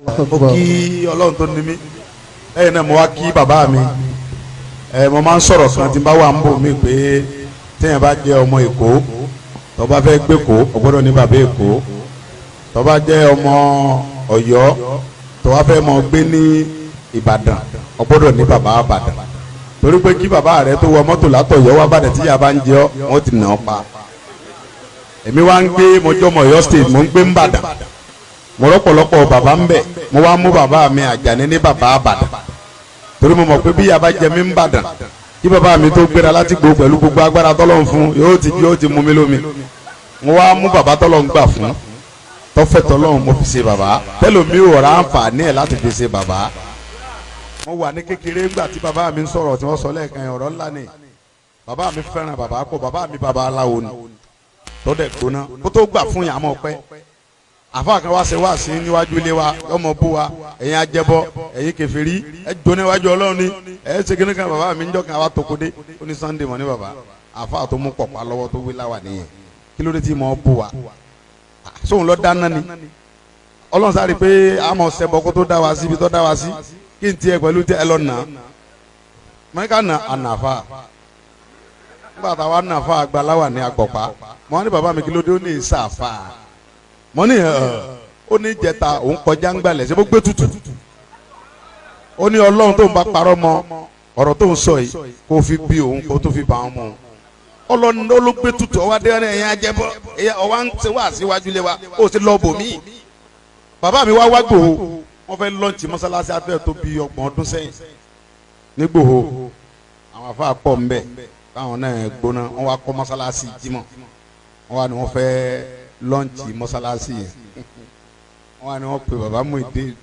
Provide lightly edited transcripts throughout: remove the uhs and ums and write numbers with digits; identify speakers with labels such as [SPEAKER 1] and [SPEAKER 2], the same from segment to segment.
[SPEAKER 1] mo kí ọlọ́run tó ní mí lẹ́yìn náà mo wá kí bàbá mi mo máa ń sọ̀rọ̀ kan tí n bá wà ń bò mí pé téèyàn bá jẹ́ ọmọ Èkó tó bá fẹ́ gbé Èkó ó gbọ́dọ̀ ní bàbá Èkó tó bá jẹ́ ọmọ Ọ̀yọ́ tó wá fẹ́ mọ gbé ní Ìbàdàn ó gbọ́dọ̀ ní bàbá Ìbàdàn torí pé kí bàbá rẹ tó wọ mọ́tò látọ̀yọ́ wá bàdàn tí yàrá bá ń jẹ ọ́ wọ́n ti nà ọ́ pa èmi wá ń gbé mọ́jọ́mọ́ Ọ̀yọ́ state mo ń gbé ń bàdàn mo rọ́pọ̀lọpọ̀ bàbá ń bẹ̀ mo wá mú bàbá mi Àjàní ní bàbá Ìbàdàn torí mo mọ̀ pé bí yàrá jẹ mí ń bàdàn kí bàbá mi tó gbéra láti gbó pẹ̀lú gbogbo agbára tọ́lọ́run fún yóò ti mú mi lómi mo wá mú bàbá tọ́lọ́run gbà fún tọ́fẹ́ tọ́lọ́run mo fi ṣe bàbá tẹ́lómi ò rà àǹfààní ẹ̀ láti fi ṣe bàbá mo wà ní kékeré ńgbà tí bàbá mi ń sọ̀rọ̀ tí wọ́n sọ lẹ́ẹ̀kan ọ̀rọ̀ ńlá ni bàbá mi fẹ́ràn bàbá kọ bàbá mi bàbá aláwo ni tó dẹ̀ gbóná kó tó gbà fún yàrá mọ̀ pẹ́ àfa kan wá ṣe wá sí níwájú ilé wa lọ́mọ bú wa ẹ̀yin ajẹ́bọ ẹ̀yin kèfèrí ẹ̀ jóná iwájú Ọlọ́run ni ẹ̀ ṣe kíní kan bàbá mi ń jọ́kan àwa tokode ó ní Sunday mọ̀ ní bàbá àfa tó mú pọ̀pá lọ́wọ́ tó wí láwà nìyẹn kí ló dé tí mo bú wa sóun lọ dáná ni Ọlọ́run sáré pé àmọ̀ ṣẹbọ kó tó dá wa sí ibi tó dá wa sí kí n tiẹ̀ pẹ̀lú tẹ ẹ lọ nà mọ́níkà nà ànàfà nígbà táwa nàfà àgbàláwà ní agbọ̀pá mọ́ ní bàbá mi kí ló dé ó ní ìsàfà mọ́ ní ó ní jẹta òun kọjá ń gbalẹ̀ ṣe bó gbé tutù ó ní Ọlọ́run tó ń bá parọ́ mọ́ ọ̀rọ̀ tó ń sọ yìí kó fi bí òun kó tó fi bá wọn mọ́ Ọlọ́run ló gbé tutù ọwọ́ adé ẹ̀yìn ajẹ́bọ́ ọwọ́ ń ṣe wá síwájú lé wa ó ti lọ bò mí bàbá mi wá gbòó wọ́n fẹ́ lọ́ọ̀tì mọ́sálásí abẹ́rẹ́ tó bí 30 ọdún sẹ́yìn nígbòho àwọn afá pọ̀ ńbẹ káwọn náà gbóná wọ́n wá kọ́ mọ́sálásí jímọ̀ wọ́n wá ní wọ́n fẹ́ lọ́ọ̀tì mọ́sálásí yẹn wọ́n wá ní wọ́n pe bàbá Muideen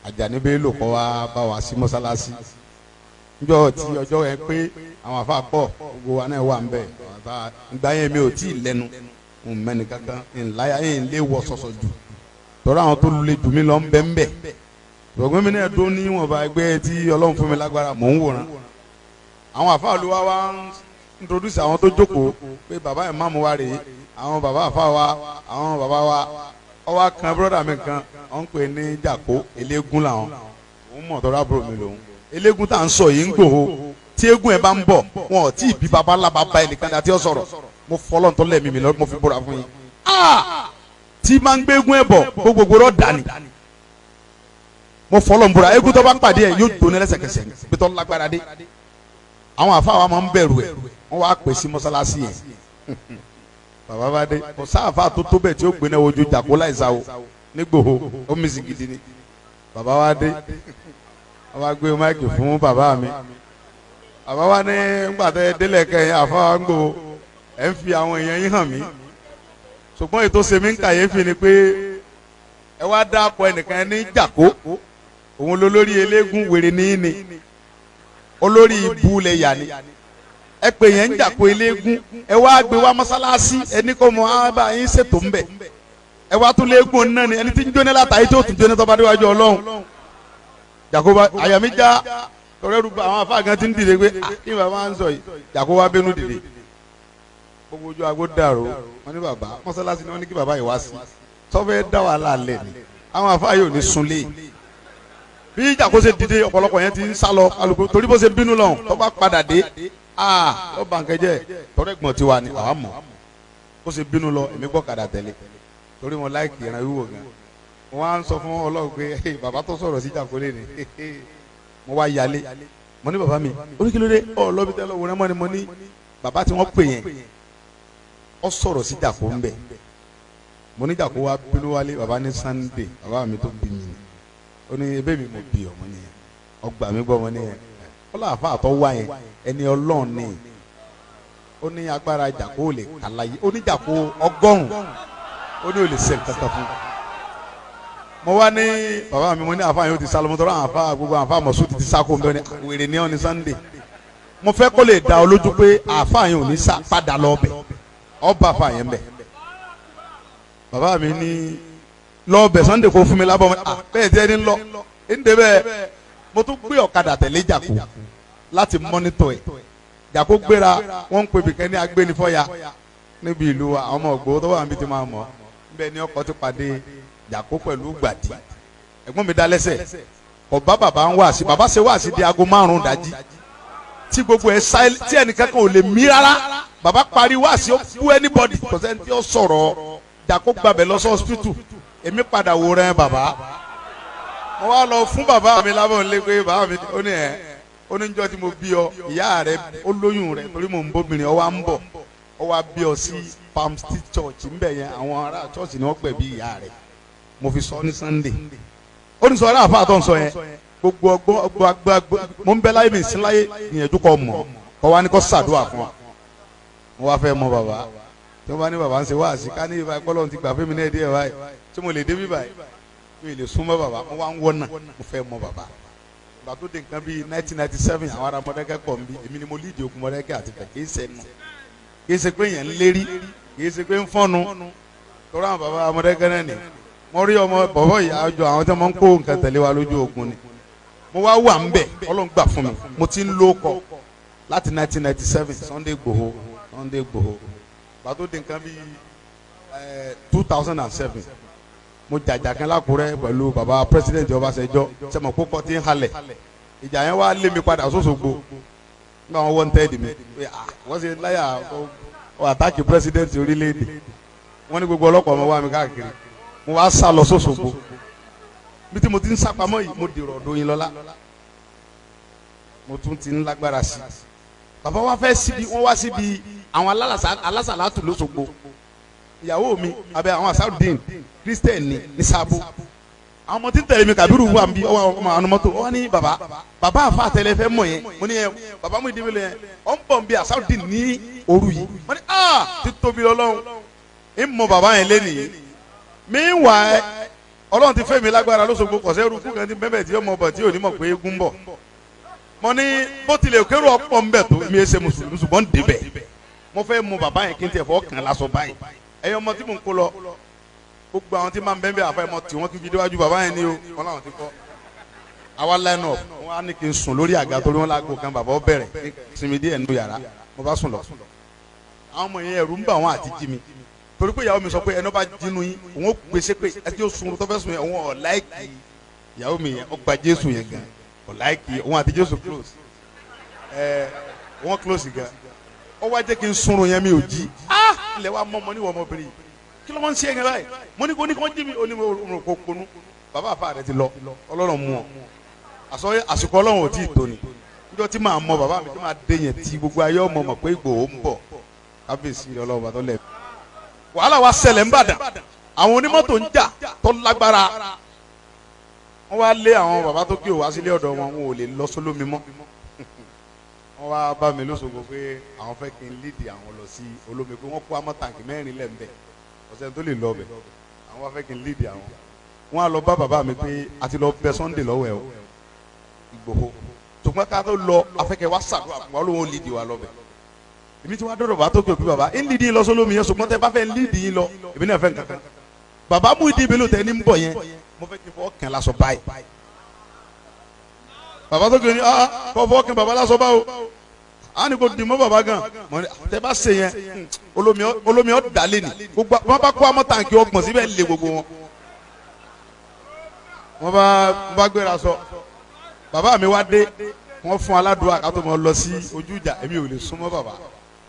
[SPEAKER 1] Ajani Bello kọ́ wá bá wa sí mọ́sálásí níjọ́ tí ọjọ́ yẹn pé àwọn afá pọ̀ gbogbo wa náà wà ńbẹ ìgbà yẹn mi ò tí ì lẹ́nu mẹ́ni kankan ńláyà yẹn lé wọ sọ̀sọ̀ jù tọ́ra àwọn tó lulẹ̀ jù mí lọ ń bẹ́ ń bẹ́ ṣùgbọ́n mi náà dún ní ìwọ̀nba ẹgbẹ́ tí Ọlọ́run fún mi lágbára mò ń wòran àwọn àfa olúwa wa ń introduce àwọn tó jókòó pé bàbá ẹ̀ máàmù wa rèé àwọn bàbá àfa wa àwọn bàbá wa ọwọ́ kan brọ́dà mi kan wọ́n ń pè ní Jàkó eléégún làwọn òun mọ̀ tọ́ra bro mi lòun eléégún tá à ń sọ yìí ń gbòho tí eégún ẹ̀ bá ń bọ̀ wọn ò tí ì bí baba ńlá baba ẹ̀ nìkan àti ọ̀sọ̀rọ̀ mo fọlọ́ ntọ́ lẹ́ẹ̀mí mi lọ mo fi búra fún yín tí máa ń gbégún ẹ̀ bọ̀ gbogbo rọ̀ dání mo fọlọ́ ń búra eégún tó bá pàdé ẹ̀ yóò jóná lẹ́sẹ̀kẹsẹ̀ bí tó lágbára dé àwọn àfa wa máa ń bẹ̀rù ẹ̀ wọ́n wá pè sí mọ́sálásí yẹn bàbá bá dé kò sáàfà tó tó bẹ̀ tí ó gbéná ojú Jàkó láìsá o nígbòho ó mísì gidi ni bàbá wa dé wọ́n wá gbé máìkì fún bàbá mi bàbá wa ní gbàtẹ́ délẹ̀ kẹyìn àfa wa ń gbòho ẹ̀ ń fi àwọn èèyàn yín hàn mí ṣùgbọ́n ètò sèmi ń kàyéfì ni pé ẹ wá dáàpọ̀ ẹnìkan ní Jàkó òun lolórí eléégún wèrè ní ní olórí ibu lè yà ni ẹ pè yẹn ń Jàkó eléégún ẹ wá gbé wá mọ́sálásí ẹni kò mọ àbá yín ṣètò ń bẹ̀ ẹ wá tún léégún náà ni ẹni tí ń jóná látàrí tí ó tún jóná tó bá déwájú Ọlọ́run Jàkó bá àyàmí já tọrẹ́rù bá àwọn afáàgán ti ń dìde pé kí bàbá ń sọ yìí Jàkó wá bínú dìde gbogbo ojú agbó dàrú wọn ní bàbá mọ́sálásí ni wọ́n ní kí bàbá yìí wá sí sọfẹ́ dá wàhálà lẹ̀ ni àwọn afá yóò ní sunlé bí Jàkó ṣe dìde ọ̀pọ̀lọpọ̀ yẹn ti ń sá lọ kálukú torí bó ṣe bínú lọ tó bá padà dé ó bà nǹkan jẹ́ tọ́rẹ́gbọ̀n tiwa ni àwa mọ̀ bó ṣe bínú lọ èmi gbọ́ kàdà tẹ̀lé torí wọn láìkì ìran wíwò gan wọn á ń sọ fún Ọlọ́run pé bàbá tó sọ̀rọ̀ sí Jàkó lé ni mo wá yálé mo ní bàbá mi oríkìlódé ọ lọ́bi tẹ́lẹ̀ òun rẹ́ mọ́ ni mo ní bàbá tí wọ́n pè yẹn ọ sọ̀rọ̀ sí Jàkó ń bẹ̀ mo ní Jàkó wa bínú wálé baba ní Sunday baba mi tó bí mi ni ó ní ebé mi mo bí ọmọ nìyẹn ọgbà mi gbọ́ ọmọ nìyẹn ọlọ́ àfa àtọ́ wá yẹn ẹni Ọlọ́run ni ó ní agbára Jàkó ò lè kàláyé ó ní Jàkó 100 ó ní ò lè ṣe nǹkan kan fún mo wá ní baba mi mo ní àfa yẹn ó ti sálọ mo tọrọ àwọn àfa gbogbo àwọn àfa mọ̀sùn ti sáko ń bẹ ní wèrè ní ọ ní Sunday mo fẹ́ kó lè dá ọ lójú pé àfa yẹn ò ní sá padà lọ bẹ̀ ọba àfa yẹn bẹ̀ bàbá mi ní lọ bẹ̀ Sunday kò fún mi lábọ̀ bẹ́ẹ̀ tí ẹni lọ ẹni dé bẹ́ẹ̀ mo tún gbé ọ̀kadà tẹ̀lé Jàkó láti mọ́nítọ̀ ẹ̀ Jàkó gbéra wọ́n ń pè bìkẹ́ ní agbénifọ́ya níbi ìlú àwọn ọmọ ògbó tó wà níbi tí máa mọ̀ bẹ́ẹ̀ ni ọkọ̀ ti pàdé Jàkó pẹ̀lú gbàdí ẹ̀gbọ́n mi dá lẹ́sẹ̀ ọba bàbá ń wá sí bàbá ṣe wá sí di aago 5 dájí tí gbogbo ẹ̀ sáyé tí ẹnìkan kan ò lè mí rárá bàbá parí wá sí ó bú anybody kò sẹ́ni tí ó sọ̀rọ̀ dàkó gbàbẹ̀ lọ sí hospital èmi padà wò rẹ̀ bàbá mo wá lọ fún bàbá mi lábọ̀ nílé pé bàbá mi ó ní ó ní njọ́ tí mo bí ọ ìyá rẹ ó lóyún rẹ torí mò ń bóbìnrin ọ wá ń bọ̀ ọ wá bí ọ sí Palm Street Church ń bẹ̀ yẹn àwọn ará church ni wọ́n pẹ̀ bí ìyá rẹ mo fi sọ ní Sunday ó ní sọ ará àfa àtọ̀ ń sọ yẹn gbogbo ọgbọ́ mo ń bẹ láyé mi sí láyé ìyẹn dúkọ̀ mọ̀ kọ́ wá ní kọ́ sàdúrà fún wa mo wá fẹ́ mọ bàbá tí wọ́n bá ní bàbá ń ṣe wá sí ká ní ìbá ẹ̀kọ́ lọ́run ti gbà fún mi náà díẹ̀ báyìí tí mo lè dé bí báyìí mi lè súnmọ́ bàbá mo wá ń wọ́nà mo fẹ́ mọ bàbá ìgbà tó dé nǹkan bíi 1997 àwọn ará Mọdákẹ́kẹ́ pọ̀ ń bí èmi ni mo lídìí ogun Mọdákẹ́kẹ́ àti tẹ̀ kì í sẹ́nu kì í ṣe pé yẹn ń lérí kì í ṣe pé ń fọ́nu tọ́ra àwọn bàbá Mọdákẹ́kẹ́ náà ni mo rí ọmọ bọ̀bọ̀ ìyá àjọ àwọn tí wọ́n ń kó nǹkan tẹ̀lé wa lójú ogun ni mo wá wà ń bẹ̀ Ọlọ́run gbà fún mi mo ti ń lóko láti 1997 Sunday Igboho ìgbà tó dé nǹkan bíi 2007 mo jàjà kan lákùrẹ́ pẹ̀lú baba president Ọbásanjọ́ sẹ́mo kókó tí ń halẹ̀ ìjà yẹn wá lé mi padà sóṣogbo nígbà wọn wọ́n tẹ́ẹ̀dì mi wọ́n ṣe láyà ọ àtàkì president orílẹ̀-èdè wọ́n ní gbogbo ọlọ́pàá ọmọ wa mi káàkiri mo wá sá lọ sóṣogbo bí tí mo ti ń sápamọ́ yìí mo dèrò ọ̀dọ̀ yín lọ́lá mo tún ti ń lágbára sí bàbá wa fẹ́ síbi wọ́n wá síbi àwọn alásàlátù lóṣogbo ìyàwó mi abẹ àwọn asarudin Christian ní sábò àwọn ọmọ tí ń tẹ̀lé mi Kàbírù wà ń bí ọwọ́ ọmọ àwọn mọ́tò wọ́n ní bàbá àfa àtẹlẹ fẹ́ mọ̀ yẹn mo ní yẹn bàbá Muideen Bello yẹn ọ̀ ń bọ̀ ń bí asarudin ní òru yìí wọ́n ní ti tóbi Ọlọ́run ń mọ bàbá yẹn lẹ́nìí mi ń wà ẹ́ Ọlọ́run ti fẹ́ mi lágbára lóṣogbo kọ̀sẹ́ rúkú kan ní bẹ́ẹ̀ tí yóò mọ̀ bọ̀ tí yóò ní mọ̀ pé eégún bọ̀ mo ní bó tilẹ̀ kérò ọ̀pọ̀ ń bẹ̀ tó mi ẹ ṣe mùsùlùmí ṣùgbọ́n débẹ̀ mo fẹ́ mọ bàbá yẹn kí n tiẹ̀ fọ́ kàn lásọ báyìí ẹ̀yin ọmọ tí mò ń kó lọ gbogbo àwọn tí máa ń bẹ́ẹ̀ àfẹ́ mọ tí wọ́n kí n fi déwájú bàbá yẹn ní o wọn làwọn ti kọ́ àwa line up wọn á ní kí n sùn lórí àga torí wọn lágbo kan bàbá ó bẹ̀rẹ̀ sinmi díẹ̀ nínú yàrá mo bá sùn lọ àwọn ọmọ yẹn ẹ̀rù ń bà wọn àti jí mi torí pé ìyàwó mi sọ pé ẹni bá jinú yín òun ó gbèsè pé ẹ tí ó sun tó fẹ́ sùn yẹn òun ọ̀ láìkì ìyàwó mi yẹn ó gba Jésù yẹn gan ọ̀ láìkì òun àti Jésù close wọ́n close gan ó wá jẹ́ kí n sunrun yẹn mi ò jí ilẹ̀ wa mọ́ ọmọ níwọ̀ ọmọbìnrin yìí kí ló máa ń ṣe ẹ̀yìn báyìí mo ní kó ní kó jí mi ó ní mo kó ponú bàbá àfa rẹ ti lọ Ọlọ́run mú ọ àsìkò Ọlọ́run ò tí ì tó ni níjọ́ tí màá mọ bàbá mi tí màá dé yẹn tí gbogbo ayé ọmọ mọ̀ pé Ìgbòho ń bọ̀ kábíyèsí Ọlọ́run bàtọ́ lẹ̀. wàhálà wa ṣẹlẹ̀ ń bàdàn àwọn onímọ́tò ń jà tó lágbára wọ́n wá lé àwọn bàbá tó kí òwá sílé ọ̀dọ̀ wọn ò lè lọ sólómi mọ́ wọ́n wá bá mi lóṣogbo pé àwọn fẹ́ kí n lídìí àwọn lọ sí olómi pé wọ́n kó amọ́ tàǹkì 4 lẹ́ńbẹ̀ ọ̀sẹ̀ tó lè lọ bẹ̀ àwọn wá fẹ́ kí n lídìí àwọn wọ́n á lọ bá bàbá mi pé a ti lọ bẹ Sunday lọ́wọ́ ẹ̀ o Ìgbòho ṣùgbọ́n ká tó lọ afẹ́kẹ́ wá sàdúrà fún wa lóun lídìí wa lọ́bẹ̀ èmi tí wàá dọ̀dọ̀ bá tó kí òbí bàbá ń lídìí lọ sólómi yẹn ṣùgbọ́n tẹ bá fẹ́ lídìí yín lọ èmi náà fẹ́ nǹkan bàbá Muideen Bello tẹ ní ń bọ̀ yẹn mo fẹ́ kí n fọ́ kàn lásọ báyìí bàbá tó kí ni kọ́ fọ́ kàn bàbá lásọ báwo a ní kò dì mọ́ bàbá gan tẹ bá ṣe yẹn olómi ọ dalé ni gbogbo wọn bá kó amọ́ tàǹkì ọgbọ̀n síbẹ̀ lé gbogbo wọn wọn bá gbéra sọ bàbá mi wá dé wọn fún aládùúgbò àkàtọ́ mọ́ lọ sí ojú ìjà èmi ò lè súnmọ́ bàbá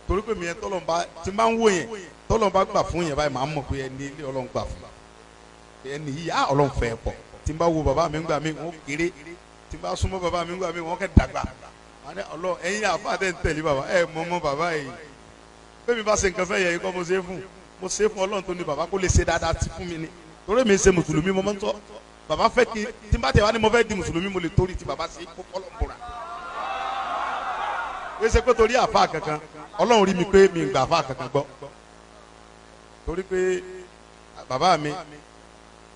[SPEAKER 1] torí pé mi yẹn tọ́lọ́mbà tí n bá ń wò yẹn tọ́lọ́mbà gbà fún yẹn báyìí màá mọ̀ pé ẹni ilé Ọlọ́run gbà fún ẹni yìí Ọlọ́run fẹ́ pọ̀ tí n bá wo bàbá mi ń gbà mí wọn kéré tí n bá súnmọ́ bàbá mi ń gbà mí wọn kẹ́ dàgbà ọlọ ẹ̀yin àfáàdé ń tẹ̀lé bàbá mọ bàbá yìí bẹ́ẹ̀ mi bá ṣe nǹkan fẹ́ yẹ kọ́ mo ṣe fún Ọlọ́run tó ní bàbá kó lè ṣe dáadáa ti fún mi ni torí mi ṣe mùsùlùmí mo máa ń tọ́ bàbá fẹ́ kí tí n bá tẹ̀ wá ní mo fẹ́ di mùsùlùmí mo lè torí ti bàbá ṣe kó kọ́lọ̀ bùrà wọ́n ṣe pé torí àfáà kankan Ọlọ́run rí mi pé mi gbà àfáà kankan gbọ́ torí pé bàbá mi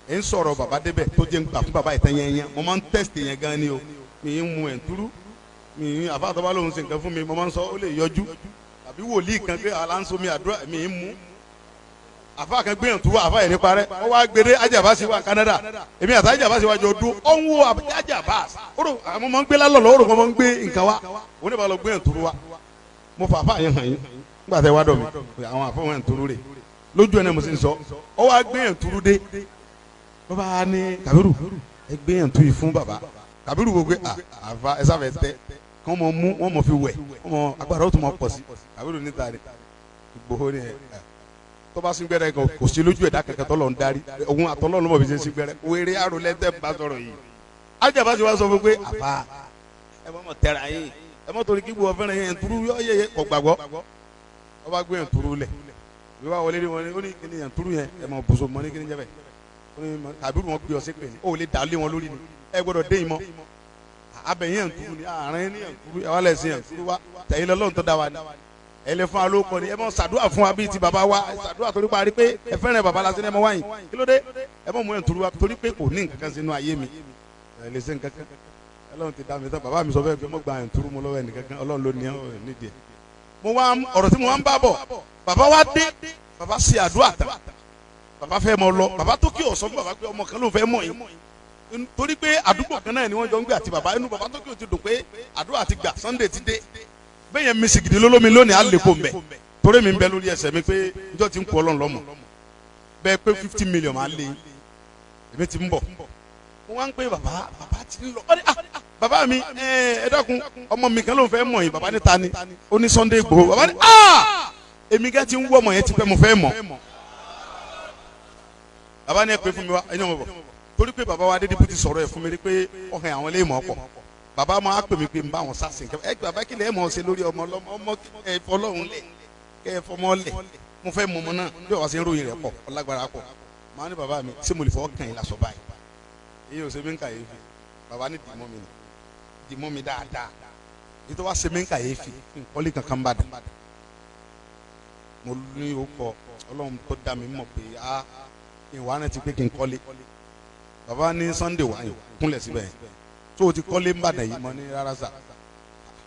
[SPEAKER 1] ń sọ̀rọ̀ bàbá débẹ̀ tó jẹ́ ń gbà fún bàbá ìtàn yẹn mo máa ń tẹ́sítì yẹn gan ni o mi ń mu ẹ̀ ń túrú mi àfa àtọ́ba lòun ṣe nǹkan fún mi mo máa ń sọ ó lè yọjú tàbí wòlíì kan pé aláǹsọ mi àdúrà mi ń mú àfa kan gbéyàn tó àfa yẹn nípa rẹ wọ́n wá gbére Ajabasi wa Canada èmi àti Ajabasi wa jọ dún ó ń wo Ajabasi ó rò àwọn ọmọ ń gbé lálọ́ lọ́wọ́ ó rò wọ́n ń gbé nǹkan wa òun ní bá lọ gbéyàn tó wa mo fà àfa yẹn hàn yín nígbà tẹ wá dọ̀ mi àwọn àfa wọn tó rè lójú ẹ̀ náà mo sì ń sọ ó wá gbéyàn tó dé ló bá ní Kàbírù ẹ gbé yẹn tó yìí fún bàbá Kàbírù wo pé àfa ẹ sáfẹ́ tẹ kí wọ́n mọ mú wọ́n mọ fi wẹ̀ wọ́n mọ agbára ó tún mọ pọ̀ sí Kàbírù níta rẹ̀ Ìgbòho ni ẹ tó bá sin gbẹ́rẹ́ kan kò sí lójú ẹ̀dá kankan tọ́lọ̀ ń darí òun àtọ́lọ́ ló mọ̀ bí ṣe ń sin gbẹ́rẹ́ wéré àrò lẹ́tẹ̀ bá sọ̀rọ̀ yìí ajaba ti wá sọ fún pé àfa ẹ mọ̀ tẹ̀ra yín ẹ mọ̀ torí kí gbọ́ fẹ́ràn yẹn turu yọ yẹ kọ̀ gbàgbọ́ ọ bá gbé yẹn turu lẹ̀ bí wàá wọlé wọn ó ní kíni yẹn turu yẹn ẹ mọ̀ bùsùn mọ́ ní kíni jẹ́ bẹ́ẹ̀ Kàbírù wọn gbé ọ sí pé ó lè dà lé wọn lórí ni ẹ gbọ́dọ̀ dé ìmọ̀ abẹ yẹn turu ni àárín ni yẹn turu ẹ wà lẹ́sìn yẹn turu wa tẹ̀yìn lọ́lọ́run tó dá wa ni ẹ lè fún wa ló kọ ni ẹ mọ ṣàdúrà fún wa bíi ti bàbá wa ṣàdúrà torí parí pé ẹ fẹ́ràn bàbá la sí ní ẹ mọ wáyìn kí ló dé ẹ mọ mú ẹ turu wa torí pé kò ní nǹkan kan sínú ayé mi ẹ lè ṣe nǹkan kan Ọlọ́run ti dá mi tán bàbá mi sọ fẹ́ pé mo gba ẹ̀ turu mu lọ́wọ́ ẹnìkan kan Ọlọ́run ló ní ẹ nídìí ẹ. mo wá ọ̀rọ̀ tí mo wá ń bá bọ̀ bàbá wa dé bàbá ṣe àdúrà tán bàbá fẹ́ mọ lọ bàbá tó kí ọ̀sán bàbá pé ọmọ kan ló fẹ́ mọ̀ yín torí pé àdúgbò kan náà ni wọ́n jọ ń gbé àti bàbá inú bàbá tó kí o ti dùn pé àdúrà ti gbà Sunday ti dé bẹ́ẹ̀ yẹn mi sìgìdì lólómi lónìí á lè kó mbẹ́ torí mi ń bẹ lórí ẹsẹ̀ mi pé njọ́ ti ń kú Ọlọ́run lọ́mọ bẹ́ẹ̀ pé 50 million máa lé èmi ti ń bọ̀ mo wá ń pè bàbá ti ń lọ bàbá mi ẹ dákun ọmọ mi kan ló ń fẹ́ mọ̀ yín bàbá ní ta ni ó ní Sunday Igboho bàbá ní èmi gẹ́ ti ń wọ́ ọmọ yẹn ti pẹ́ mo fẹ́ mọ̀ bàbá ní ẹ pé fún mi wá ẹni ọmọ bọ̀ torí pé bàbá wa dédé bó ti sọ̀rọ̀ ẹ̀ fún mi rí pé ọ̀hìn àwọn ilé ìmọ̀ ọ̀pọ̀ bàbá máa pè mí pé n bá wọn sásìn kẹfẹ ẹ bàbá kí lè mọ̀ ọ́ ṣe lórí ọmọ ẹ fọlọ́run lẹ̀ kẹ ẹ fọmọ lẹ̀ mo fẹ́ mọ ọmọ náà bí wàá ṣe ń ròyìn rẹ̀ pọ̀ ọlágbára pọ̀ màá ní bàbá mi ṣé mo lè fọwọ́ kàn yín lásọ báyìí èyí ò ṣe mí ń kàyéfì bàbá ní dìmọ́ mi dáadáa èyí tó wá ṣe mí ń kàyéfì nkọ́lé kankan bá dà mo ní o kọ Ọlọ́run tó dá mi mọ̀ pé ìwà náà ti pé kí n kọ́lé bàbá ní Sunday wáyé kúnlẹ̀ síbẹ̀ yẹn tó o ti kọ́lé ń bàdàn yìí mọ́ ní rárá sà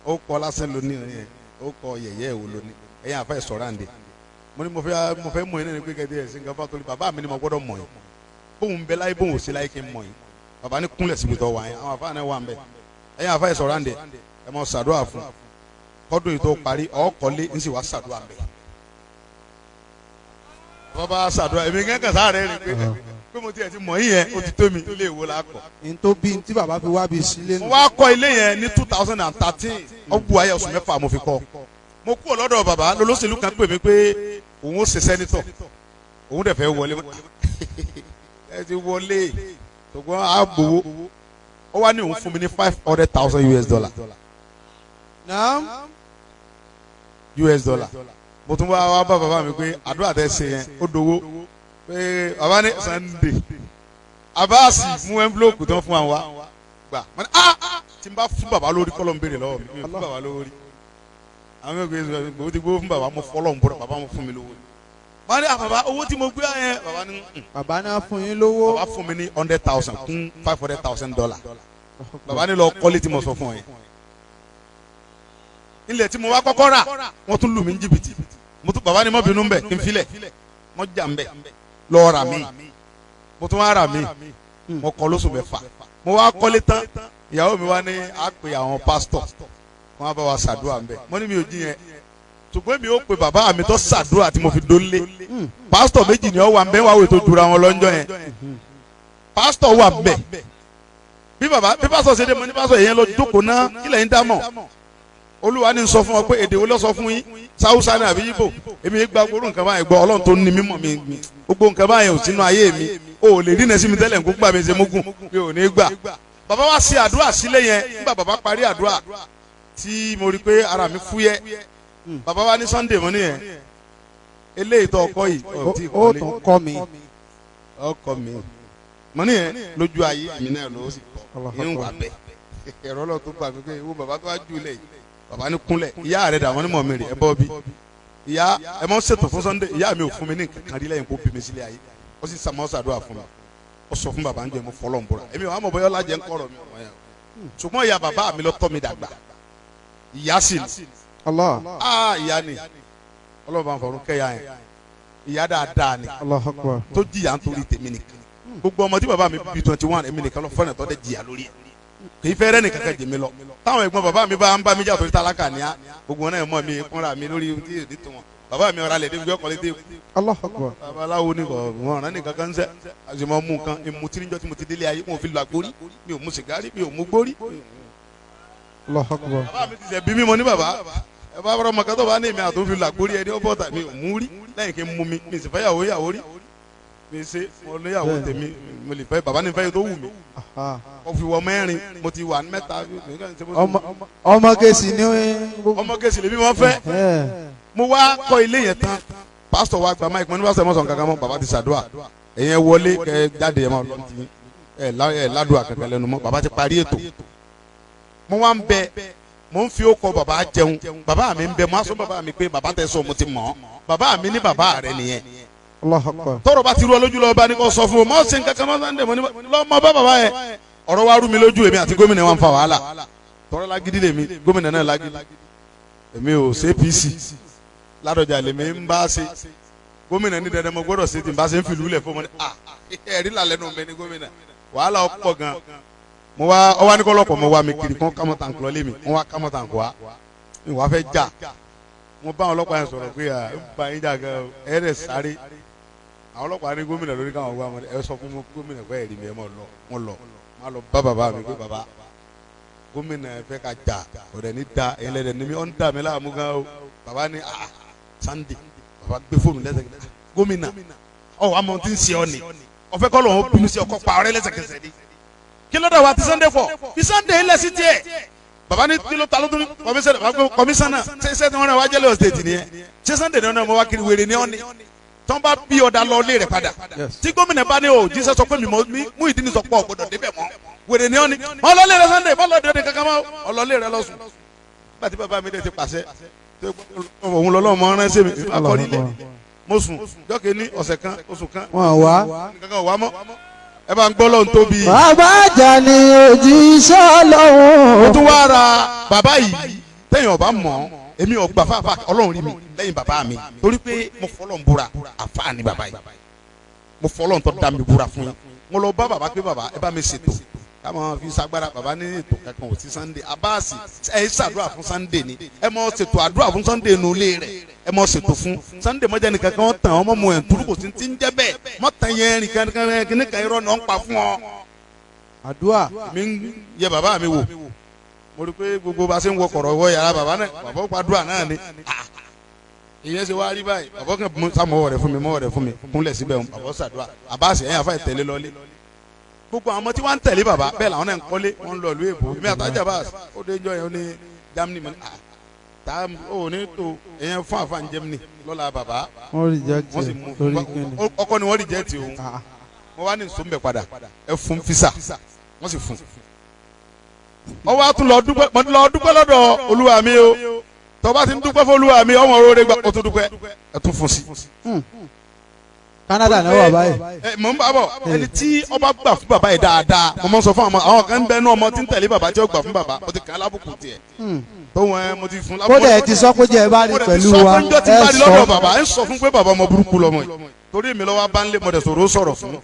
[SPEAKER 1] ó kọ́ lásán lónìí yẹn ó kọ́ yẹ̀yẹ́ ò lónìí ẹ̀yin àfẹ́ sọ̀rọ̀ àǹdè mo ní mo fẹ́ mọ̀ yín ní pé kẹ́tẹ́ ẹ̀sìn kan fàtọ́lì bàbá mi ni mo gbọ́dọ̀ mọ̀ yín bóun bẹ láyé bóun ò sí láyé kí n mọ̀ yín bàbá ní kúnlẹ̀ síbi tó wà yín àwọn àfáà náà wà ń bẹ̀ ẹ̀yin àfẹ́ sọ̀rọ̀ àǹdè ẹ̀ mọ̀ ṣàdúrà fún kọ́dún yìí tó parí ọ̀ọ́kọ́lé ń sì wá ṣàdúrà bẹ̀ bàbá ṣàdúrà èmi kẹ́kẹ́ sáré rí pé mo tiẹ̀ ti mọ̀ yín yẹn o ti tó mi ilé ìwò la kọ̀.
[SPEAKER 2] n tó bí tí bàbá fi wá bí sílé nù.
[SPEAKER 1] mo wá kọ́ ilé yẹn ní 2013 ọgbù ayé oṣù mẹ́fà mo fi kọ́ mo kú ọlọ́dọ̀ bàbá lọ́lọ́sẹ̀lú kan pè mí pé òun ó ṣe sẹ́nitọ̀ òun dẹ̀ fẹ́ wọlé ẹ ti wọlé ṣùgbọ́n a gbowó ó wá ní òun fún mi ní $500,000 US$. mo tún wá bá bàbá mi pé àdúrà tẹ́ ṣe yẹn ó dowó pé bàbá ní Sunday abáàsì mú envelope tán fún wa gbà mo ní tí n bá fún bàbá lórí kọ́lọ́ ń béèrè lọ́wọ́ mi fún bàbá lórí àwọn ẹgbẹ́ gbogbo ti gbowó fún bàbá mo fọlọ́ ń bọ̀rọ̀ bàbá mo fún mi lówó mo ní bàbá owó tí mo gbé yẹn bàbá ní.
[SPEAKER 2] bàbá náà fún yín lówó.
[SPEAKER 1] bàbá fún mi ní $100,000 kún $500,000 bàbá ní lọ kọ́lé tí mo sọ fún ọ yẹn ilẹ̀ tí mo wá kọ́kọ́ rà wọ́n tún lù mí ní jìbìtì bàbá ní mo bínú ń bẹ̀ kí n filẹ̀ mo jà ń bẹ̀ lọ rà mí mo tún wá rà mí mo kọ́ lóṣù mẹ́fà mo wá kọ́lé tán ìyàwó mi wá ní á pe àwọn pásítọ̀ wọn á bá wa ṣàdúrà ń bẹ̀ mo ní mi ò jí yẹn ṣùgbọ́n mi ò pe bàbá mi tó ṣàdúrà tí mo fi dólé pásítọ̀ méjì ni ó wà ń bẹ̀ wá wò tó jura wọn lọ́njọ́ yẹn pásítọ̀ wà ń bẹ̀ bí pásítọ̀ ṣe dé mo ní pásítọ̀ yẹn lọ jókòó ná kí lẹ́yìn dá mọ̀ olúwa ní sọ fún ọ pé èdè wo ló sọ fún yín sáwùsá ní àbí yíbò èmi gba gbogbo nǹkan báyìí gbọ́ ọlọ́run tó ní mímọ̀ mi gbogbo nǹkan báyìí ò sínú ayé mi ò lè rí nẹ́sí mi tẹ́lẹ̀ nǹkó gbà mí ṣe mógùn mi ò ní gbà bàbá wa ṣe àdúrà sílé yẹn nígbà bàbá parí àdúrà tí mo rí pé ara mi fúyẹ́ bàbá wa ní Sunday mọ́ nìyẹn eléyìí tó ọkọ yìí
[SPEAKER 2] ó tún kọ́ mi
[SPEAKER 1] ọkọ mi mọ́ nìyẹn lójú ayé mi náà ló sì kọ́ inú wà bẹ́ẹ̀ ẹ̀rọ lọ tó gbà pé wo bàbá tó wá jù lẹ̀ yìí bàbá ní kúnlẹ̀ ìyá rẹ̀ dà wọ́n ní mọ̀ mi rè ẹ bọ́ bí ìyá ẹ mọ̀ ṣètò fún Sunday ìyá mi ò fún mi ní nǹkan rí lẹ́yìn kó bí mi sílé ayé ó sì sàmọ́ ṣàdúrà fún mi ó sọ fún bàbá ń jẹ́ mo fọlọ́ ń bọ̀rọ̀ èmi ò wá mọ̀ bọ́yọ́ lájẹ́ ń kọ̀rọ̀ mi ọ̀rọ̀ yẹn ṣùgbọ́n ìyá bàbá mi lọ tọ́ mi dàgbà ìyá sì ni ìyá ni Ọlọ́run bá ń fọ̀rún kẹ́yà yẹn ìyá dáadáa ni tó jìyà nítorí tèmi nìkan gbogbo ọmọ tí bàbá mi bí 21 èmi nìkan lọ fọ́nà tó dẹ̀ jìyà lórí ẹ̀ kì í fẹ́ rẹ́ nìkan kan jèmi lọ táwọn ẹ̀gbọ́n bàbá mi bá ń bá mi jà torí tálákà ní á gbogbo wọn náà mọ̀ mi kúnra mi lórí tí èdè tó wọn bàbá mi ọ̀rá lẹ̀ débi ọkọ̀ lédè
[SPEAKER 2] Allahu Akbar.
[SPEAKER 1] babaláwo ní wọn ọ̀rá nìkan kan ń sẹ́ àṣemọ́ mú nǹkan ìmùtí níjọ́ tí mo ti délé ayé mo fi lọ àgbórí mi ò mu sìgárì mi ò mu gbórí.
[SPEAKER 2] Allahu Akbar.
[SPEAKER 1] bàbá mi ti sẹ̀ bí mímọ ní bàbá ẹ bá bọ́rọ̀ mọ̀kátọ́ bá ní èmi àtúnfi lọ àgbórí ẹni ó bọ́ta mi ò mú rí lẹ́yìn kí n mú mi sì fẹ́ yàwó rí mi ṣe mo léyàwó tèmi mo lè fẹ́ bàbá ní fẹ́ tó wù mí mo fi wọ mẹ́rin mo ti wà ní mẹ́ta.
[SPEAKER 2] ọmọ kejì ni
[SPEAKER 1] ọmọ kejì lèmi wọn fẹ́ mo wá kọ́ ilé yẹn tán pásítọ̀ wa gba máìkì mo ní pásítọ̀ mọ̀sán kankan mọ́ bàbá ti ṣàdúrà ẹ̀yẹn wọlé kẹ jáde ẹ̀ máa lọ ti ẹ̀ ládùúgbò kankan lẹ́nu mọ́ bàbá ti parí ètò mo wá ń bẹ mo ń fi ó kọ bàbá jẹun bàbá mi ń bẹ mo á sọ bàbá mi pé bàbá tẹ sọ mo ti mọ̀ bàbá mi ní bàbá rẹ nìyẹn tọrọ bá ti rú ọ lójú lọ bá ní kò sọ fún o mọ ṣe nǹkan kan mọ Sunday mo ní lọ mọ bá bàbá yẹn ọ̀rọ̀ wa rú mi lójú èmi àti gómìnà wa ń fa wàhálà tọrọ lágídí lèmi gómìnà náà lágídí èmi ò ṣe APC Ládọjà lèmi ń bá ṣe gómìnà ní dandan mo gbọ́dọ̀ ṣe tí n bá ṣe ń fi lulẹ̀ fún mi ẹ̀rí làlẹ́ nù mí ní gómìnà wàhálà ọ̀pọ̀ gan mo wá ọwọ́ ní kọ́lọ́pọ̀ mo wá mi kiri kán kámọ́ tàǹkì lọ lé mi wọ́n wá kámọ́ tàǹkì wá mi wá fẹ́ jà mo bá àwọn ọlọ́pàá yẹn sọ̀rọ̀ pé à ń bá yín jà gan ẹ̀ rẹ̀ sáré àwọn ọlọ́pàá ní gómìnà lórí káwọn wá wọn ẹ sọ fún gómìnà pé ẹ̀rí mi ẹ mọ̀ lọ wọn lọ má lọ bá bàbá mi pé bàbá gómìnà ẹ fẹ́ ka jà ọ̀rẹ́ ní da ẹ̀yin lẹ́dẹ̀ ní mi ọ̀ ń dà mí láàmú gan o bàbá ní Sunday bàbá gbé fóònù lẹ́sẹ̀kẹsẹ̀ gómìnà ọ̀ wà mọ̀ tí ń ṣe ọ ni ọ̀fẹ́ kọ́ lọ́wọ́ bínú sí ọkọ̀ pa ọ̀rẹ́ lẹ́sẹ̀kẹsẹ̀ ni kí ló dà wá ti Sunday fọ fi Sunday ilẹ̀ sí tiẹ̀ bàbá ní kí ló ta ló tún kọmísánná ṣe wọn náà wá jẹ́lẹ̀ ọ̀sẹ̀tì nìyẹn ṣé Sunday náà mo wá kiri wèrè ní ọ́ni tọ́n bá bí ọ̀dà lọ lé rẹ̀ padà tí gómìnà bá ní o jíṣẹ́ sọ pé mi Muideen sọ pé ọ̀gbọ́dọ̀ débẹ̀ mọ́ wèrè ní ọ́ni ọlọ́lé rẹ̀ Sunday bọ́lọ́dẹ ní kankan mọ́ ọlọ́lé rẹ̀ lọ́sùn nígbà tí bàbá mi dẹ̀ ti pàṣẹ òun lọ́lọ́ mọ́ ọ́nà ṣe mi akọ́rílẹ̀ mo sùn jọ́kẹ́ ní ọ̀sẹ̀ kan oṣù kan kankan wà mọ́ ẹ bá ń gbọ́ lọ́n tóbi.
[SPEAKER 2] bàbá Àjàní òjíṣẹ́ Ọlọ́run.
[SPEAKER 1] mo tún wá ra bàbá yìí téèyàn bá mọ̀ èmi ò gbà fáfá Ọlọ́run rí mi lẹ́yìn bàbá mi torí pé mo fọlọ́n búra àfáà ní bàbá yìí mo fọlọ́n tó dá mi búra fún yín mo lọ bá bàbá pé bàbá ẹ bá mi ṣètò káwọn fi sagbára bàbá ní ètò kankan ò sí Sunday abáàsì ẹ ṣàdúrà fún Sunday ni ẹ mọ ṣètò àdúrà fún Sunday nù lé rẹ ẹ mọ ṣètò fún Sunday mọjá nìkan kan tàn ọmọ mu ẹ̀ ntúrú kò sí ti ń jẹ́ bẹ́ẹ̀ mọ tàn yẹn nìkan kíní kan irọ́ náà ń pa fún ọ.
[SPEAKER 2] àdúrà
[SPEAKER 1] mi ń yẹ bàbá mi wò mo rí i pé gbogbo bá ṣe ń wọ kọ̀rọ̀ wọ yàrá bàbá náà bàbá ó pa àdúrà náà ni ìyẹn ṣe wá rí báyìí bàbá kan sàmọ́wọ́ rẹ̀ fún mi kúnlẹ̀ síbẹ̀ bàbá ṣàdúrà àbáṣe ẹ̀yìn àfáà tẹ̀lé lọ́lé gbogbo àwọn tí wọ́n ń tẹ̀lé bàbá bẹ́ẹ̀ làwọn náà ń kọ́lé wọ́n ń lọ ìlú èbó èmi àtàjà bá ó dé jọ yẹn ó ní Germany mọ́ tá ò ní tó èyàn fún àfáà ní Germany lọ́la bàbá
[SPEAKER 2] wọ́n reject
[SPEAKER 1] wọ́n sì mú
[SPEAKER 2] torí kíni.
[SPEAKER 1] ọkọ ni wọ́n reject òun wọ́n wá ní nsọ́mbẹ̀ padà ẹ fún fisa wọ́n sì fún ọwọ́ àtún lọ dúpẹ́ lọ́dọ̀ olúwa mi o tọ́ba ti ń dúpẹ́ fún olúwa mi ọmọ oore gba o tún dúpẹ́ ẹ tún fún sí.
[SPEAKER 2] Canada náà wà báyìí.
[SPEAKER 1] mọ̀ n bá bọ̀ ẹni tí ọba gbà fún bàbá yìí dáadáa mo máa ń sọ fún àwọn kan bẹ́ẹ̀ ní ọmọ tí ń tẹ̀lé bàbá tí ó gbà fún bàbá mo ti kàn án lábùkù tiẹ̀. tó wọn mo ti fún lábùkù.
[SPEAKER 2] kódà ẹ ti sọ pé jẹ́ ẹ bá rí pẹ̀lú wa
[SPEAKER 1] ẹ sọ fún pé bàbá ọmọ burúkú lọmọ yìí torí mi lọ́wọ́ bá ń lé mọ̀dẹ̀ sọ̀rọ̀ fún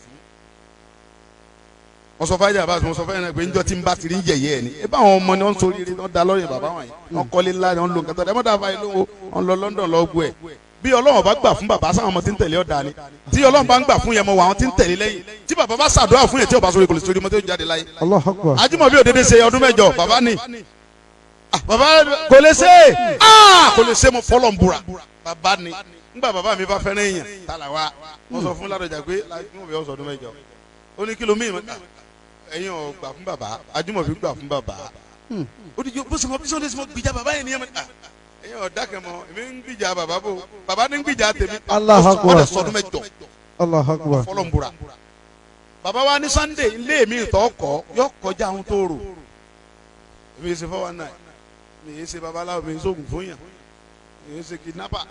[SPEAKER 1] wọ́n sọ fáyà bá sọ fáyà náà pé njọ́ tí ń bá ti rí yẹ̀yẹ́ ẹ̀ ni ẹ bá àwọn ọmọ ni wọ́n ń sọ rírì wọ́n da lọ́yìn bàbá wọn yìí wọ́n kọ́lé ńlá ni wọ́n lo nǹkan tó ẹ mọ̀ dáa fáyà lówó wọ́n lọ London lọ gbọ́ ẹ̀ bí Ọlọ́run bá gbà fún bàbá sáwọn ọmọ tí ń tẹ̀lé ọ̀dà ni tí Ọlọ́run bá ń gbà fún yẹn mọ̀ wà àwọn tí ń tẹ̀lé lẹ́yìn tí bàbá bá ṣàdúrà fún yẹn tí ọba sọ̀rọ̀ ìkòlè sórí ọmọ tó jáde láyé. Ajímọ̀bí òdede ṣe ọdún mẹ́jọ bàbá ni bàbá kò lè ṣe mo fọlọ́ ń búra bàbá ni ńgbà bàbá mi bá fẹ́ràn èèyàn tààlà wa wọ́n sọ fún Ládọjà pé Ajímọ̀bí ọ̀sọ̀ ọdún mẹ́jọ ó ní kílómì ẹ̀yin ò gbà fún bàbá Ajímọ̀bí gbà fún bàbá ó di bó ṣe mọ bí sọ́ndé ṣe mọ gbìjà bàbá yẹn ni ẹ̀yin ò dákẹ́ mọ èmi ń gbìjà bàbá bò bàbá ní ń gbìjà tèmi ọ̀dẹ̀ sọdún mẹ́jọ fọlọ́nbura bàbá wa ní Sunday ilé mi ìtọ́ kọ́ yọ kọjá àwọn tó rò èmi yìí ṣe fọwọ́ náà mi yìí ṣe babaláwo mi yìí ṣoògùn fún yàn mi yìí ṣe kidnapper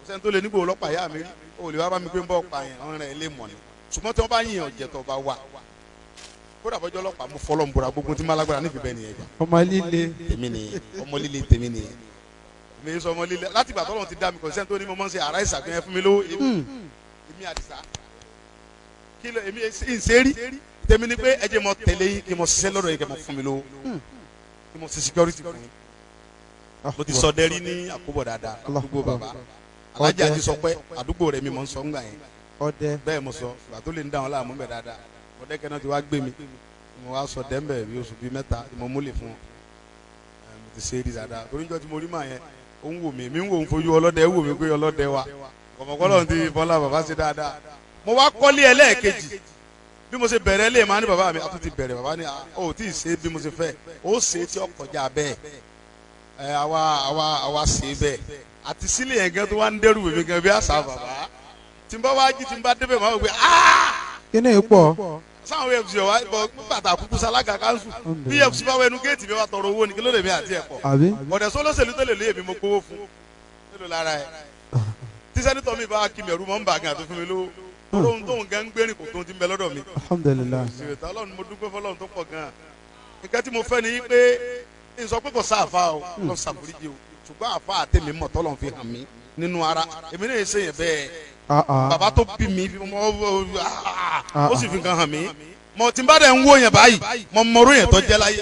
[SPEAKER 1] sẹ́ni tó lè nígbò ọlọ́pàá yá mi rí o lè wá bá mi pé ń bọ́ pa yẹn ọ̀rẹ́ ẹ̀ lè mọ̀ ni ṣùgbọ́n tí wọ́n bá yìn ọ̀jẹ̀ tó bá wà kódà bọ́jọ́ ọlọ́pàá mo fọlọ́ ń bora gbogbo tí malagbara nífi bẹ́ẹ̀ nìyẹn jà.
[SPEAKER 2] ọmọ líle
[SPEAKER 1] tèmi nìyẹn ọmọ líle tèmi nìyẹn mi sọ ọmọ líle láti ìgbà tọ́lọ́run ti dá mi kò sẹ́ni tó ní mo mọ̀ ṣe ara ìsàgbẹ́yẹn fún mi lówó èmi àdìsá kí ló èmi ìṣe rí tèmi ni pé ẹ jẹ́ mọ tẹ̀lé yín kí mo ṣiṣẹ́ lọ́dọ̀ yín kí mo fún mi lówó kí mo ṣe security fún yín mo ti sọ dẹ́rí ní àkóbọ̀ dáadáa gbogbo bàbá alájà ti sọ pé àdúgbò rẹ̀ mi mọ̀ ń sọ ńgbà yẹn
[SPEAKER 2] ọdẹ
[SPEAKER 1] bẹ́ẹ̀ mo sọ ìgbà tó lè ń dáhùn láàmú bẹ̀ dáadáa ọdẹ kẹ́nà ti wá gbé mi mo wá sọ dẹ́mbẹ̀ bí oṣù bíi 3 mo múlẹ̀ fún wọn mo ti ṣe é rí dáadáa torí njọ́ tí mo rí màá yẹn ó ń wò mí mi ń wò ń fojú ọlọ́dẹ wò mí pé ọlọ́dẹ wa kọ̀mọ̀kọ́lọ́ ti bọ́lá bàbá ṣe dáadáa mo wá kọ́lé ẹlẹ́ẹ̀kejì bí mo ṣe bẹ̀rẹ̀ lé màá ní bàbá mi a tún ti bẹ̀rẹ̀ bàbá ní ó tí ì ṣe bí mo ṣe fẹ́ ó ṣe tí ó kọjá bẹ́ẹ̀ àwa ṣe bẹ́ẹ̀ àti sílẹ̀ yẹn gan tó wá ń dẹ́rù mi gan bí àṣà bàbá tí n bá wá jí tí n bá débẹ̀ máa wò pé
[SPEAKER 2] kí ni ipò
[SPEAKER 1] sáwọn efcc wa bọ bàtà kúkú sálága kanṣu bí efcc bá wọ ẹnu géètì mi wá tọrọ owó ni kí ló lè mi àti ẹ̀kọ́ ọ̀dẹ̀ sọlọ́sẹ̀lú tó lè lé èmi mo kówó fún nílò lára ẹ̀ tí sẹ́nitọ́ mi bá kí mi ẹ̀rú mọ́ ń bà gan àti fún mi lówó ohun tóun gan ń gbérin kò tóun ti ń bẹ lọ́dọ̀ mi.
[SPEAKER 2] alhamdulilayi.
[SPEAKER 1] ìṣèwéta ọlọ́run mo dúpẹ́ fọlọ́run tó pọ̀ gan-an nǹkan tí mo fẹ́ ni pé n sọ pé kò sá àfa o lọ sàforíjì o ṣùgbọ́n àfa àtẹ̀mí mọ̀ tọ́lọ́run fi hàn mí nínú ara èmi náà ṣe yẹn bẹ́ẹ̀ bàbá tó bí mi ó sì fi kan hàn mí mo ti bá dẹ̀ ń wó yẹn báyìí mo mọ̀rọ̀ yẹn tó jẹ́ láyé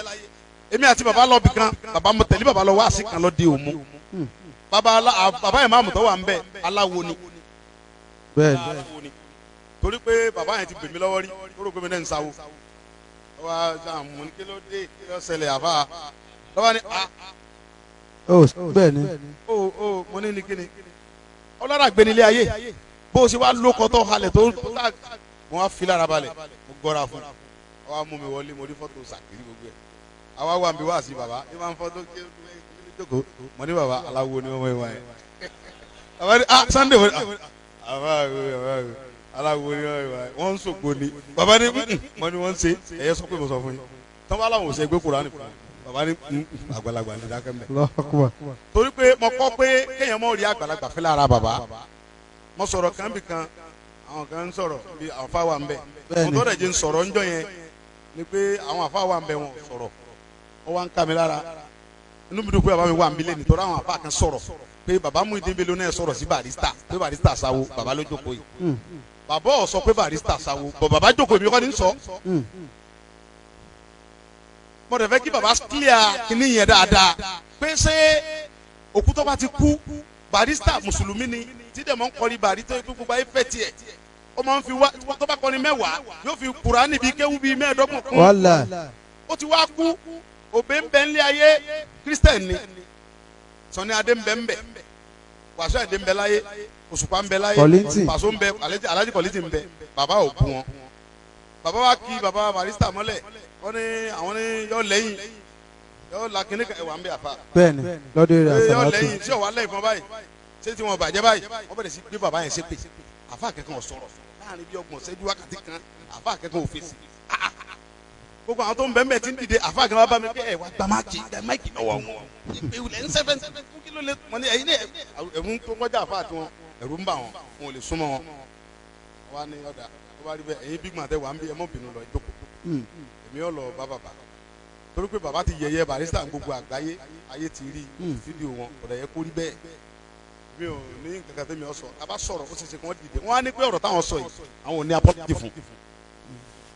[SPEAKER 1] èmi àti bàbá lọ bì kan bàbá mo tẹ̀lé bàbá lọ wá sí kan lọ di òmu bàbá yẹn máa mú tọ́ wà ń bẹ̀ aláwo ni
[SPEAKER 2] bẹ́ẹ̀ni
[SPEAKER 1] torí pé bàbá yẹn ti bèmí lọ́wọ́ rí ó rò pé mi náà ń sáwó wá sáà mú ní kí ló dé kí ló ṣẹlẹ̀ àbá lọ́wọ́ ni
[SPEAKER 2] bẹ́ẹ̀ni
[SPEAKER 1] mo ní ní kíni ọlọ́dà gbẹnilé ayé bó o ṣe wá lóko tó halẹ̀ tó tá mo wá fi lára balẹ̀ mo gọ́ra fún ọ wá mú mi wọlé mo rí fọ́tò sàkírí gbogbo ẹ̀ àwa wà mí wá sí bàbá ẹ máa ń fọ́tò kí jókòó mo ní bàbá aláwo ni wọ́n mọ̀ ẹ́ wáyé bàbá ní Sunday aláwo ni wọ́n ń sògbó ni bàbá ní mo ní wọ́n ń ṣe ẹ̀yẹ sọ pé mo sọ fún yín tọ́ bá láwọn ò ṣe gbé Kùránì fún bàbá ní àgbàlagbà ní dákẹ́ mẹ́. torí pé mo kọ́ pé kéèyàn mọ̀ rí àgbàlagbà fẹ́ lára bàbá mo sọ̀rọ̀ kan bí kan àwọn kan ń sọ̀rọ̀ bí àwọn afáwà ń bẹ̀ mo tọ́ dẹ̀ jẹ́ ń sọ̀rọ̀ ńjọ́ yẹn ni pé àwọn afáwà ń bẹ̀ wọn sọ̀rọ̀ ó wá ń ká mi lára inú mi dùn pé bàbá mi wà ń bilẹ̀ nítorí àwọn afá kan sọ̀rọ̀ pé bàbá Muideen Bello náà sọ̀rọ̀ sí barista pé barista sáwó bàbá ló jókòó yìí bàbá ò sọ pé barista sáwó bọ̀ bàbá jókòó mi kọ́ ni ń sọ mo dẹ̀ fẹ́ kí baba clear kíní yẹn dáadáa pé ṣé òkú tó bá ti kú barista mùsùlùmí ni tí dẹ̀ mọ́ ń kọrin barista tó gbogbo ayé fẹ́ tiẹ̀ ó máa ń fi wá tó bá kọrin 10 yóò fi Kùránì bíi kéwú bíi 15 kún ó ti wá kú òbí ń bẹ ńlẹ̀ ayé Christian ni Sunny Adé ń bẹ ń bẹ Wàsíù Àyìndé ń bẹ láyé Òṣùpá ń bẹ láyé Pàṣọ ń bẹ Alhaji Kollington ń bẹ bàbá ò bú wọn bàbá wa kí bàbá barista mọ́lẹ̀ wọ́n ní àwọn ní yọ lẹ́yìn yọ làkínní ẹ̀wà ń bẹ àfa.
[SPEAKER 2] bẹ́ẹ̀ni lọ́dún rẹ̀ àṣà
[SPEAKER 1] yọ lẹ́yìn tí ọ̀wá lẹ́yìn fún báyìí ṣé tí wọ́n bàjẹ́ báyìí wọ́n bẹ̀rẹ̀ sí gbé bàbá yẹn ṣépè àfa akẹ́kọ̀ọ́ sọ̀rọ̀ láàrin bí 30 ìṣẹ́jú wákàtí kan àfa akẹ́kọ̀ọ́ òfèsì. gbogbo àwọn tó ń bẹ́ẹ̀ tí ń dìde àfa akẹ́kọ̀ọ́ bá mi pé ẹ̀ wá gba máìkì lọ́wọ́ wọn ìpèwìlẹ̀ ń sẹ́fẹ̀ kí ló lè wọ́n ní ẹ̀yin ní ẹ̀rù tó kọjá àfa àti wọn ẹ̀rù ń bà wọn wọn ò lè súnmọ́ wọn. wọ́n á ní ọ̀dà wọ́n bá rí bẹ́ẹ̀ ẹ̀yin big man tẹ́ wà ń bí ẹ mọ́ bínú lọ ìjókòó èmi ò lọ bá bàbá torí pé bàbá ti yẹ̀yẹ́ barista gbogbo àgbáyé ayé ti rí fídíò wọn ọ̀dà yẹ kó rí bẹ́ẹ̀ mi ò ní nǹkan kan tẹ́mi ọ sọ a bá sọ̀rọ̀ ó sì ṣe kí wọ́n dìde wọ́n á ní pé ọ̀rọ̀ táwọn sọ yìí àwọn ò ní apọ́tì fún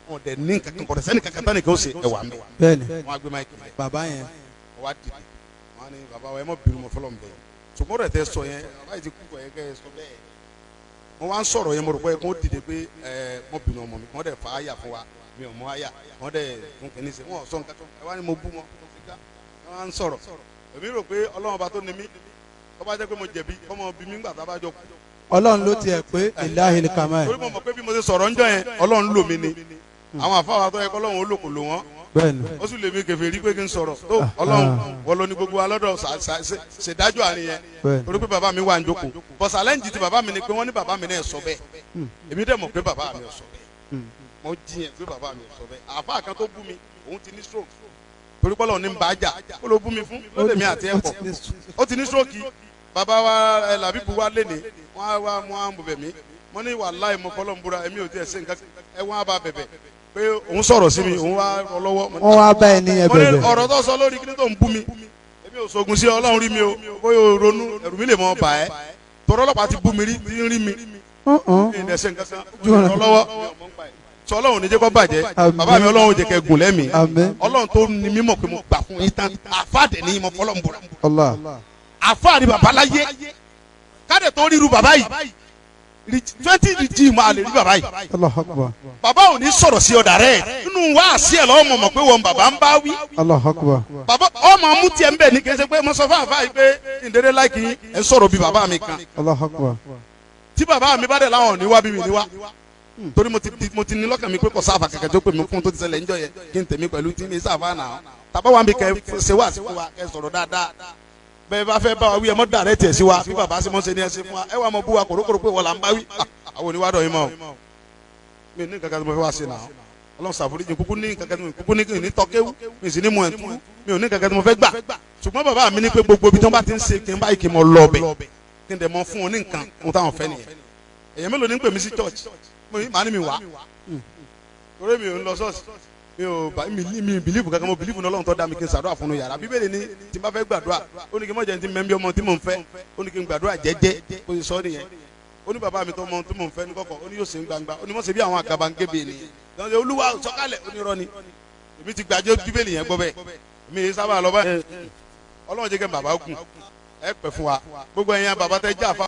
[SPEAKER 1] wọn dẹ̀ ní nǹkan kan kọ̀dẹ̀ sẹ́ni kankan tán nìkan ó ṣe ẹ̀wà mi
[SPEAKER 2] bẹ́ẹ̀ni
[SPEAKER 1] wọ́n á gbé máìkì lẹ̀
[SPEAKER 2] bàbá yẹn
[SPEAKER 1] wọ́n á dìde wọ́n á ní bàbá wa ẹ mọ̀ bínú mọ́ fọlọ́ mi bẹ́ẹ̀ ṣùgbọ́n rẹ̀ tẹ́ sọ yẹn bàbá yìí ti kú kọ̀ yẹ kẹ́ ẹ sọ bẹ́ẹ̀ wọ́n wá ń sọ̀rọ̀ yẹn mo rò pé kó dìde pé ẹ mọ̀ bínú ọmọ mi kò dẹ̀ fà á yà fún wa mi ò mọ àyà wọ́n dẹ̀ fún kìíní ṣe wọ́n sọ nǹkan ẹ wá ní mo bú wọn wọ́n á ń sọ̀rọ̀ èmi rò pé Ọlọ́run ọba tó ní mí tó bá jẹ́ pé mo jẹ̀bi kọ́mọ bí mi ń gbà tá a bá jọ kú.
[SPEAKER 2] Ọlọ́run ló tiẹ̀ pé ìláhìlì kàmáì.
[SPEAKER 1] torí mo mọ̀ pé bí mo ṣe sọ̀rọ̀ ńjọ́ yẹn Ọlọ́run lò mí ni àwọn àfáwà tó yẹ kọ́ Ọlọ́run ó lò kò lò wọ́n.
[SPEAKER 2] bẹ́ẹ̀ni
[SPEAKER 1] ó sì lè mi kẹfẹ́ rí pé kí n sọ̀rọ̀ tó Ọlọ́run wọ́n lọ ní gbogbo alọ́dọ̀ ṣèdájọ́ àárín yẹn torí pé bàbá mi wà ń jókòó bọ̀sálẹ́ǹjì ti bàbá mi ni pé wọ́n ní bàbá mi náà sọ bẹ́ẹ̀ èmi dẹ̀ mọ̀ pé bàbá mi ò sọ bẹ́ẹ̀ mo jiyàn pé bàbá mi ò sọ bẹ́ẹ̀ àfa kan tó bú mi òun ti ní stroke torí pé Ọlọ́run ní ń bá jà ó ló bú mi fún lóde mi àti ẹ̀kọ́ ó ti ní stroke bàbá wa làbíbu wa léni wọ́n á mú àwọn bẹ̀bẹ̀ mi mo ní wàláhì mo fọlọ́ ń búra èmi ò tiẹ̀ ṣe nǹkan ẹ wọ́n á bá bẹ̀bẹ̀ pé òun sọ̀rọ̀ sí mi òun wá lọ́wọ́.
[SPEAKER 2] wọ́n wá bá ẹni yẹn bẹ̀bẹ̀.
[SPEAKER 1] mo ní ọ̀rọ̀ tó sọ lórí kí ni tó ń bú mi èmi ò sọ̀gùn sí Ọlọ́run rí mi o bóyá o ronú ẹ̀rù mi lè mọ bà ẹ́ tọ́rọ́ ọlọ́pàá ti bú mi rí mi ìdẹ̀sẹ̀ nǹkan kan lọ́wọ́ sọ Ọlọ́run ní jẹ́ kó bàjẹ́ bàbá mi Ọlọ́run jẹ́ kẹ́ gùn lẹ́mìí Ọlọ́run tó ní mímọ̀ pé mo gbà fún yín tán àfáàdé ní mo fọlọ́ ń búra àfáàdé bàbá láyé káde tó ríru bàbá yìí 20 regime a lè rí bàbá yìí.
[SPEAKER 2] Allahu Akbar.
[SPEAKER 1] bàbá ò ní sọ̀rọ̀ sí ọ̀dà rẹ̀ nínú wá sí ẹ̀ lọ́wọ́ mọ̀ pé wọn bàbá ń bá wí.
[SPEAKER 2] Allahu Akbar.
[SPEAKER 1] bàbá ọmọ mú tiẹ̀ ń bẹ̀ ní kẹsẹ̀ pé mo sọ fún àfáà yìí pé ìdéré láìkì ẹ̀ sọ̀rọ̀ bí bàbá mi kan.
[SPEAKER 2] Allahu Akbar.
[SPEAKER 1] tí bàbá mi bá dẹ̀ láwọn ò ní wá bí mi ní wá torí mo ti ní lọ́kàn mi pé kò sáfà kẹ̀kẹ́ tó pè mí fún tó ti ṣẹlẹ̀ ńjọ́ yẹ kí n tèmi pẹ̀lú tí mi sáfà náà tàbá wa mi kẹ ṣe wá sí wa kẹ sọ̀rọ̀ dáadáa bẹ́ẹ̀ bá fẹ́ bá wa wí ẹ mọ́ dàrẹ́ tiẹ̀ sí wa bí bàbá sí mọ́ ṣe ni ẹ ṣe fún wa ẹ wà mọ́ bú wa kòrókòrò pé wọ́n là ń bá wí àwọn oníwádọ̀ yín mọ́ mi ní nǹkan kan tí mo fẹ́ wá sí náà ọlọ́run ṣàforíjì kúkú ní nǹkan kan tí mo kúkú ní tọ́kéwú mi sì ní mu ẹ̀ntú mi ò ní nǹkan kan tí mo fẹ́ gbà ṣùgbọ́n bàbá mi ní pé gbogbo ibi tí wọ́n bá ti ń ṣe kí n báyìí kí n mọ lọ bẹ̀ kí n dẹ̀ mọ fún wọn ní nǹkan ohun táwọn fẹ́ nìyẹn èyàn mélòó ní ń pè mí sí church màá ní mi wá torí mi ò ń lọ ṣọ́ọ̀ṣì mi bìlíìfù kankan mo bìlíìfù ní ọlọ́run tó dá mi kí n ṣàdúrà fún un yàrá bíbélì ní tí n bá fẹ́ gbàdúrà ó ní kí n mọ̀ jẹ́ ti mẹ́mbí ọmọ tí mò ń fẹ́ ó ní kí n gbàdúrà jẹ́jẹ́ kó o sọ nìyẹn ó ní bàbá mi tó mọ tí mò ń fẹ́ ní kọ̀kọ̀ ó ní yóò ṣe ń gbangba ó ní mọ̀ ṣe bí àwọn àgàbàǹgebè ni ìdájọ́ olúwa sọ̀kalẹ̀ ó ní irọ́ ni èmi ti gbàjẹ́ bíbélì yẹn gbọ́ bẹ́ẹ̀ mi sábà lọ báyìí ọlọ́run jẹ́ kẹ́ bàbá gùn ẹ pẹ́ fún wa gbogbo ẹ̀yin bàbá tẹ́ jà fà